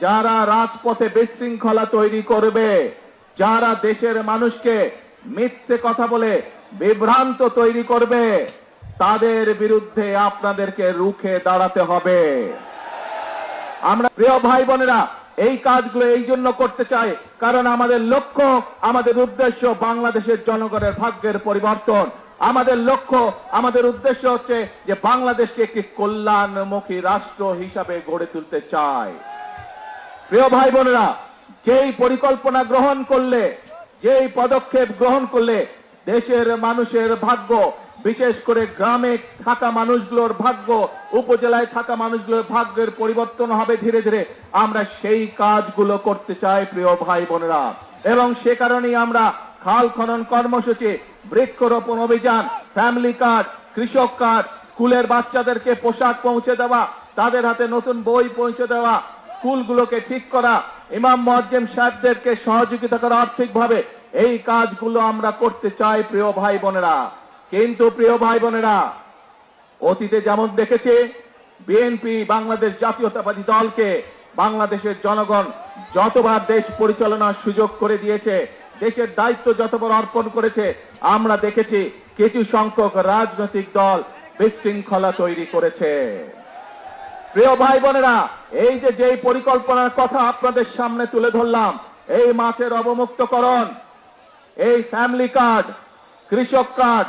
যারা রাজপথে বিশৃঙ্খলা তৈরি করবে, যারা দেশের মানুষকে মিথ্যে কথা বলে বিভ্রান্ত তৈরি করবে, তাদের বিরুদ্ধে আপনাদেরকে রুখে দাঁড়াতে হবে। আমরা প্রিয় ভাই বোনেরা এই কাজগুলো এই জন্য করতে চাই কারণ আমাদের লক্ষ্য, আমাদের উদ্দেশ্য বাংলাদেশের জনগণের ভাগ্যের পরিবর্তন। আমাদের লক্ষ্য, আমাদের উদ্দেশ্য হচ্ছে যে বাংলাদেশকে একটি কল্যাণমুখী রাষ্ট্র হিসাবে গড়ে তুলতে চাই। প্রিয় ভাই বোনেরা, যেই পরিকল্পনা গ্রহণ করলে, যেই পদক্ষেপ গ্রহণ করলে দেশের মানুষের ভাগ্য, বিশেষ করে গ্রামে থাকা মানুষগুলোর ভাগ্য, উপজেলায় থাকা মানুষগুলোর ভাগ্যের পরিবর্তন হবে ধীরে ধীরে, আমরা সেই কাজগুলো করতে চাই প্রিয় ভাই বোনেরা। এবং সে কারণেই আমরা খাল খনন কর্মসূচি, বৃক্ষরোপণ অভিযান, ফ্যামিলি কার্ড, কৃষক কার্ড, স্কুলের বাচ্চাদেরকে পোশাক পৌঁছে দেওয়া, তাদের হাতে নতুন বই পৌঁছে দেওয়া, স্কুলগুলোকে ঠিক করা, ইমাম মুয়াজ্জিম সাহেবদেরকে সহযোগিতা করা আর্থিকভাবে, এই কাজগুলো আমরা করতে চাই প্রিয় ভাই বোনেরা। কিন্তু প্রিয় ভাই বোনেরা, অতীতে যেমন দেখেছে বিএনপি বাংলাদেশ জাতীয়তাবাদী দলকে বাংলাদেশের জনগণ যতবার দেশ পরিচালনার সুযোগ করে দিয়েছে, দেশের দায়িত্ব যতবার অর্পণ করেছে, আমরা দেখেছি কিছু সংখ্যক রাজনৈতিক দল বিশৃঙ্খলা তৈরি করেছে। প্রিয় ভাই বোনেরা, এই যে যেই পরিকল্পনার কথা আপনাদের সামনে তুলে ধরলাম, এই মাছের অবমুক্তকরণ, এই ফ্যামিলি কার্ড, কৃষক কার্ড,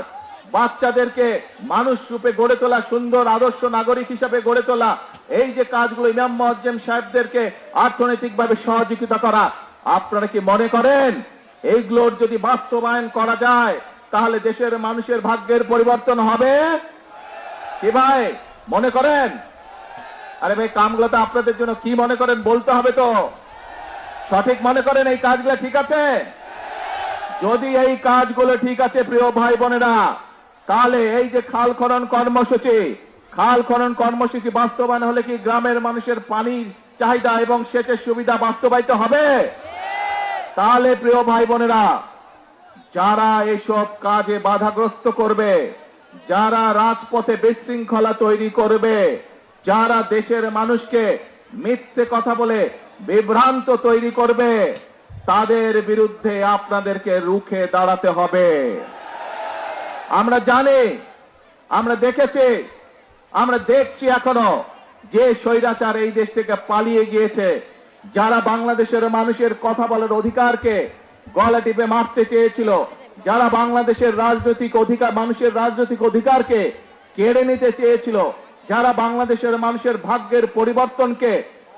বাচ্চাদেরকে মানুষ রূপে গড়ে তোলা, সুন্দর আদর্শ নাগরিক হিসাবে গড়ে তোলা, এই যে কাজগুলো, ইমাম মুয়াজ্জিম সাহেবদেরকে অর্থনৈতিকভাবে সহযোগিতা করা, আপনারা কি মনে করেন এইগুলোর যদি বাস্তবায়ন করা যায় তাহলে দেশের মানুষের ভাগ্যের পরিবর্তন হবে? কি ভাই মনে করেন? আরে ভাই, কামগুলো তো আপনাদের জন্য কি মনে করেন বলতে হবে তো। সঠিক মনে করেন এই কাজগুলো ঠিক আছে? যদি এই কাজগুলো ঠিক আছে প্রিয় ভাই বোনেরা, তাহলে এই যে খাল খনন কর্মসূচি বাস্তবায়ন হলে কি গ্রামের মানুষের পানির চাহিদা এবং সেচের সুবিধা বাস্তবায়িত হবে? তাহলে প্রিয় ভাই বোনেরা, যারা এসব কাজে বাধাগ্রস্ত করবে, যারা রাজপথে বিশৃঙ্খলা তৈরি করবে, যারা দেশের মানুষকে মিথ্যে কথা বলে বিভ্রান্ত তৈরি করবে, তাদের বিরুদ্ধে আপনাদেরকে রুখে দাঁড়াতে হবে। আমরা জানি, আমরা দেখেছি, আমরা দেখছি এখনো যে স্বৈরাচার এই দেশ থেকে পালিয়ে গিয়েছে, যারা বাংলাদেশের মানুষের কথা বলার অধিকারকে গলা টিপে মারতে চেয়েছিল, যারা বাংলাদেশের রাজনৈতিক অধিকার, মানুষের রাজনৈতিক অধিকারকে কেড়ে নিতে চেয়েছিল, যারা বাংলাদেশের মানুষের ভাগ্যের পরিবর্তনকে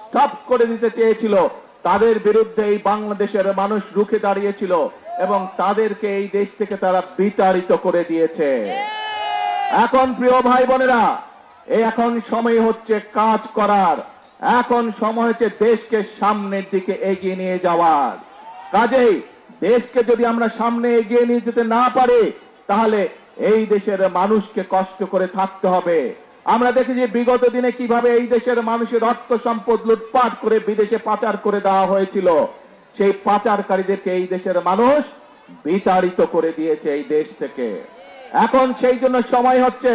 স্টপ করে দিতে চেয়েছিল, তাদের বিরুদ্ধে এই বাংলাদেশের মানুষ রুখে দাঁড়িয়েছিল এবং তাদেরকে এই দেশ থেকে তারা বিতাড়িত করে দিয়েছে। এখন প্রিয় ভাই বোনেরা, এখন সময় হচ্ছে কাজ করার, এখন সময় হচ্ছে দেশকে সামনের দিকে এগিয়ে নিয়ে যাওয়ার। কাজেই দেশকে যদি আমরা সামনে এগিয়ে নিয়ে যেতে না পারি, তাহলে এই দেশের মানুষকে কষ্ট করে থাকতে হবে। আমরা দেখেছি বিগত দিনে কিভাবে এই দেশের মানুষের অর্থ সম্পদ লুটপাট করে বিদেশে পাচার করে দেওয়া হয়েছিল। সেই পাচারকারীদেরকে এই দেশের মানুষ বিতাড়িত করে দিয়েছে এই দেশ থেকে। এখন সেই জন্য সময় হচ্ছে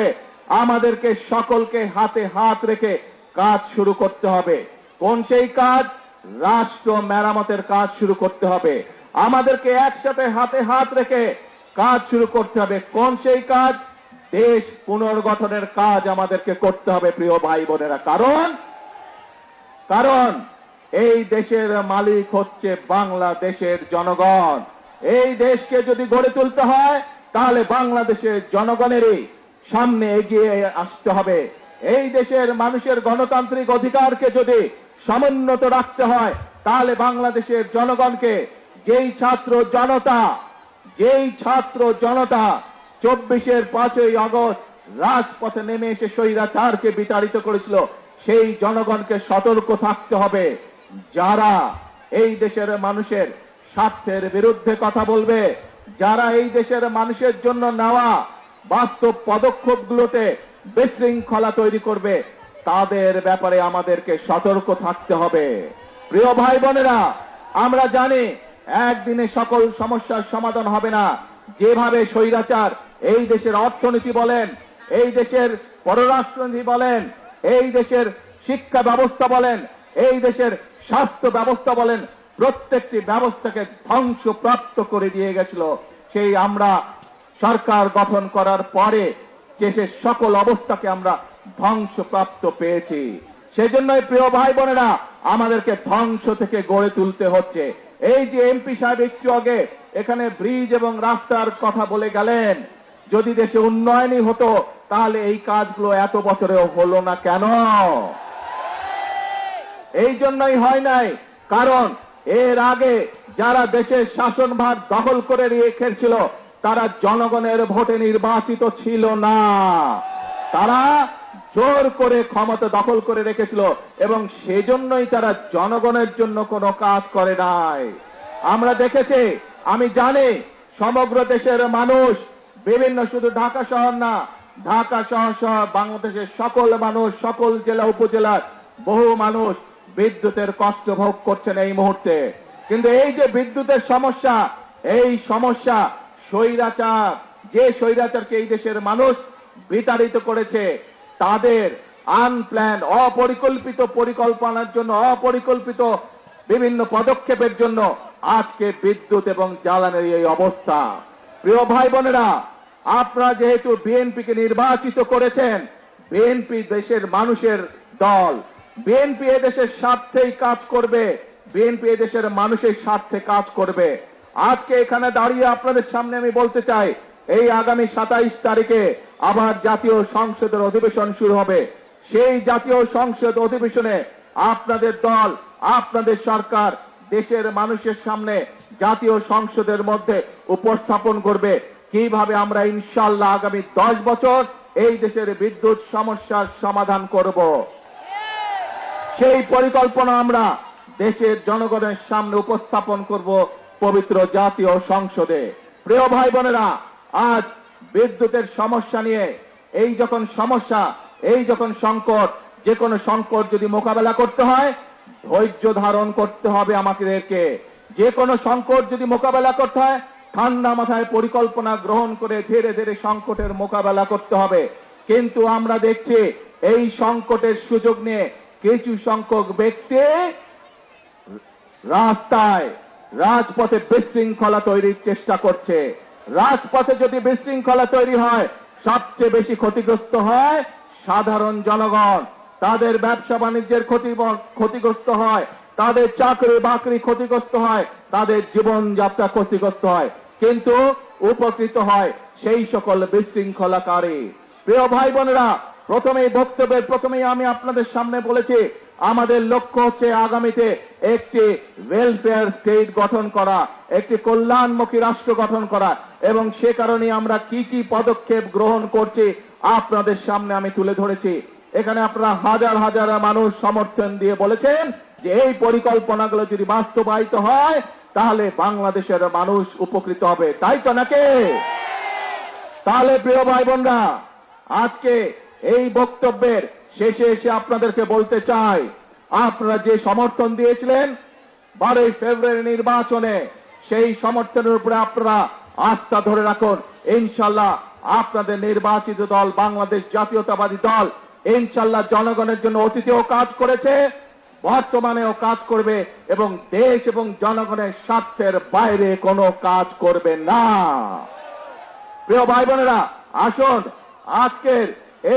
আমাদেরকে সকলকে হাতে হাত রেখে কাজ শুরু করতে হবে। কোন সেই কাজ? রাষ্ট্র মেরামতের কাজ শুরু করতে হবে। আমাদেরকে একসাথে হাতে হাত রেখে কাজ শুরু করতে হবে। কোন সেই কাজ? দেশ পুনর্গঠনের কাজ আমাদেরকে করতে হবে প্রিয় ভাই বোনেরা। কারণ এই দেশের মালিক হচ্ছে বাংলাদেশের জনগণ। এই দেশকে যদি গড়ে তুলতে হয় তাহলে বাংলাদেশের জনগণেরই সামনে এগিয়ে আসতে হবে। এই দেশের মানুষের গণতান্ত্রিক অধিকারকে যদি সমুন্নত রাখতে হয় তাহলে বাংলাদেশের জনগণকে, যেই ছাত্র জনতা 24-এর 5ই আগস্ট রাজপথে নেমে এসে স্বৈরাচারকে বিতাড়িত করেছিল, সেই জনগণকে সতর্ক থাকতে হবে। যারা এই দেশের মানুষের স্বার্থের বিরুদ্ধে কথা বলবে, যারা এই দেশের মানুষের জন্য নেওয়া বাস্তব পদক্ষেপগুলোতে বিশৃঙ্খলা তৈরি করবে, তাদের ব্যাপারে আমাদেরকে সতর্ক থাকতে হবে। প্রিয় ভাই বোনেরা, আমরা জানি একদিনে সকল সমস্যার সমাধান হবে না। যেভাবে স্বৈরাচার এই দেশের অর্থনীতি বলেন, এই দেশের পররাষ্ট্রনীতি বলেন, এই দেশের শিক্ষা ব্যবস্থা বলেন, এই দেশের স্বাস্থ্য ব্যবস্থা বলেন, প্রত্যেকটি ব্যবস্থাকে ধ্বংসপ্রাপ্ত করে দিয়ে গেছিল। সেই আমরা সরকার গঠন করার পরে দেশের সকল অবস্থাকে আমরা ধ্বংসপ্রাপ্ত পেয়েছি। সেজন্যই প্রিয় ভাই বোনেরা, আমাদেরকে ধ্বংস থেকে গড়ে তুলতে হচ্ছে। এই যে এমপি সাহেব একটু আগে এখানে ব্রিজ এবং রাস্তার কথা বলে গেলেন, যদি দেশে উন্নয়নই হতো তাহলে এই কাজগুলো এত বছরেও হলো না কেন? এই জন্যই হয় নাই, কারণ এর আগে যারা দেশের শাসনভার দখল করে রেখেছিল তারা জনগণের ভোটে নির্বাচিত ছিল না, তারা জোর করে ক্ষমতা দখল করে রেখেছিল এবং সেজন্যই তারা জনগণের জন্য কোনো কাজ করে নাই। আমরা দেখেছি, আমি জানি সমগ্র দেশের মানুষ, বিভিন্ন শুধু ঢাকা শহর না, ঢাকা শহর সহ বাংলাদেশের সকল মানুষ, সকল জেলা উপজেলার বহু মানুষ বিদ্যুতের কষ্ট ভোগ করছেন এই মুহূর্তে। কিন্তু এই যে বিদ্যুতের সমস্যা, এই সমস্যা স্বৈরাচার, যে স্বৈরাচারকে এই দেশের মানুষ বিতাড়িত করেছে, তাদের আনপ্ল্যান, অপরিকল্পিত পরিকল্পনার জন্য, অপরিকল্পিত বিভিন্ন পদক্ষেপের জন্য আজকে বিদ্যুৎ এবং জ্বালানির এই অবস্থা। প্রিয় ভাই বোনেরা, আপনারা যেহেতু বিএনপিকে নির্বাচিত করেছেন, বিএনপি দেশের মানুষের দল, বিএনপি এদেশের স্বার্থেই কাজ করবে, বিএনপি এদেশের মানুষের স্বার্থে কাজ করবে। আজকে এখানে দাঁড়িয়ে আপনাদের সামনে আমি বলতে চাই, এই আগামী 27 তারিখে আবার জাতীয় সংসদের অধিবেশন শুরু হবে। সেই জাতীয় সংসদ অধিবেশনে আপনাদের দল, আপনাদের সরকার দেশের মানুষের সামনে জাতীয় সংসদের মধ্যে উপস্থাপন করবে কিভাবে আমরা ইনশাআল্লাহ আগামী 10 বছর এই দেশের বিদ্যুৎ সমস্যার সমাধান করব। সেই পরিকল্পনা আমরা দেশের জনগণের সামনে উপস্থাপন করব পবিত্র জাতীয় সংসদে। প্রিয় ভাই বোনেরা, আজ বিদ্যুতের সমস্যা নিয়ে এই যখন সমস্যা, এই যখন সংকট, যে কোনো সংকট যদি মোকাবেলা করতে হয় ধৈর্য ধারণ করতে হবে আমাদেরকে। যে কোনো সংকট যদি মোকাবেলা করতে হয় ঠান্ডা মাথায় পরিকল্পনা গ্রহণ করে ধীরে ধীরে সংকটের মোকাবেলা করতে হবে। কিন্তু আমরা দেখছি এই সংকটের সুযোগ নিয়ে কিছু সংখ্যক ব্যক্তি রাস্তায়, রাজপথে বিশৃঙ্খলা তৈরির চেষ্টা করছে। রাজপথে যদি বিশৃঙ্খলা তৈরি হয় সবচেয়ে বেশি ক্ষতিগ্রস্ত হয় সাধারণ জনগণ, তাদের ব্যবসা বাণিজ্যের ক্ষতিগ্রস্ত হয়, তাদের চাকরি বাকরি ক্ষতিগ্রস্ত হয়, তাদের জীবনযাত্রা ক্ষতিগ্রস্ত হয়, কিন্তু উপকৃত হয় সেই সকল বিশৃঙ্খলাকারী। প্রিয় ভাই বোনেরা, প্রথমেই বক্তব্যের প্রথমেই আমি আপনাদের সামনে বলেছি আমাদের লক্ষ্য হচ্ছে আগামীতে একটি ওয়েলফেয়ার স্টেট গঠন করা, একটি কল্যাণমুখী রাষ্ট্র গঠন করা, এবং সে কারণে আমরা কি কি পদক্ষেপ গ্রহণ করছি আপনাদের সামনে আমি তুলে ধরেছি। এখানে আপনারা হাজার হাজার মানুষ সমর্থন দিয়ে বলেছেন যে এই পরিকল্পনাগুলো যদি বাস্তবায়িত হয় তাহলে বাংলাদেশের মানুষ উপকৃত হবে, তাই তো নাকি? তাহলে প্রিয় ভাই বোনরা, আজকে এই বক্তব্যের শেষে এসে আপনাদেরকে বলতে চাই, আপনারা যে সমর্থন দিয়েছিলেন 12 ফেব্রুয়ারি নির্বাচনে, সেই সমর্থনের উপরে আপনারা আস্থা ধরে রাখুন। ইনশাআল্লাহ আপনাদের নির্বাচিত দল বাংলাদেশ জাতীয়তাবাদী দল ইনশাআল্লাহ জনগণের জন্য অতীতেও কাজ করেছে, বর্তমানেও কাজ করবে এবং দেশ এবং জনগণের স্বার্থের বাইরে কোনো কাজ করবে না। প্রিয় ভাই বোনেরা, আসুন আজকের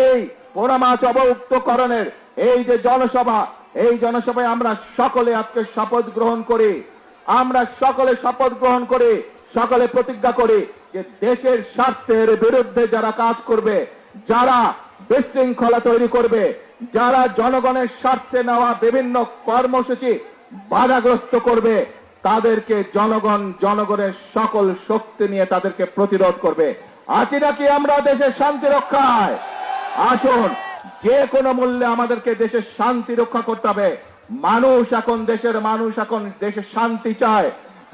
এই পোড়ামাছ অবমুক্তকরণের এই যে জনসভা, এই জনসভায় আমরা সকলে আজকে শপথ গ্রহণ করি। আমরা সকলে শপথ গ্রহণ করি, সকলে প্রতিজ্ঞা করি যে দেশের স্বার্থের বিরুদ্ধে যারা কাজ করবে, যারা বিশৃঙ্খলা তৈরি করবে, যারা জনগণের স্বার্থে নেওয়া বিভিন্ন কর্মসূচি বাধাগ্রস্ত করবে, তাদেরকে জনগণ জনগণের সকল শক্তি নিয়ে তাদেরকে প্রতিরোধ করবে। আছি নাকি আমরা দেশের শান্তি রক্ষায়? আসুন, যে কোনো মূল্যে আমাদেরকে দেশের শান্তি রক্ষা করতে হবে। মানুষ এখন, দেশের মানুষ এখন দেশের শান্তি চায়,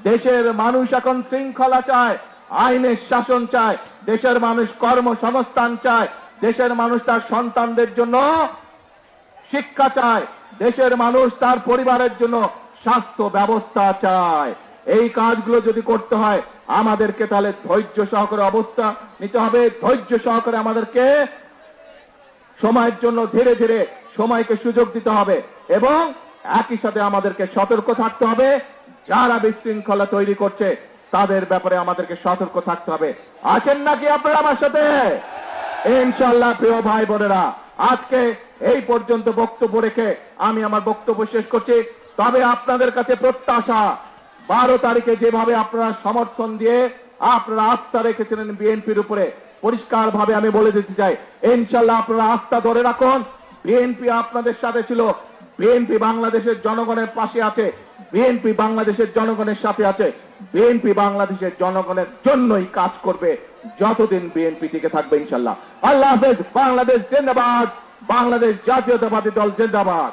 দেশের মানুষ এখন শৃঙ্খলা চায়, আইনের শাসন চায়, দেশের মানুষ কর্মসংস্থান চায়, দেশের মানুষ তার সন্তানদের জন্য শিক্ষা চায়, দেশের মানুষ তার পরিবারের জন্য স্বাস্থ্য ব্যবস্থা চায়। এই কাজগুলো যদি করতে হয় আমাদেরকে তাহলে ধৈর্য সহকারে অবস্থা নিতে হবে, ধৈর্য সহকারে আমাদেরকে সময়ের জন্য ধীরে ধীরে সময়কে সুযোগ দিতে হবে এবং একই সাথে আমাদেরকে সতর্ক থাকতে হবে, যারা বিশৃঙ্খলা তৈরি করছে তাদের ব্যাপারে আমাদেরকে সতর্ক থাকতে হবে। আছেন নাকি আপনারা আমার সাথে? ইনশাআল্লাহ প্রিয় ভাই বোনেরা, আজকে এই পর্যন্ত বক্তব্য রেখে আমি আমার বক্তব্য শেষ করছি। তবে আপনাদের কাছে প্রত্যাশা, 12 তারিখে যেভাবে আপনারা সমর্থন দিয়ে আপনারা আস্থা রেখেছিলেন বিএনপির উপরে, পরিষ্কার ভাবে আমি বলে দিতে চাই, ইনশাআল্লাহ আপনারা আস্থা ধরে রাখুন। বিএনপি আপনাদের সাথে ছিল, বিএনপি বাংলাদেশের জনগণের পাশে আছে, বিএনপি বাংলাদেশের জনগণের সাথে আছে, বিএনপি বাংলাদেশের জনগণের জন্যই কাজ করবে যতদিন বিএনপি টিকে থাকবে ইনশাআল্লাহ। আল্লাহ হাফেজ। বাংলাদেশ জিন্দাবাদ, বাংলাদেশ জাতীয়তাবাদী দল জিন্দাবাদ।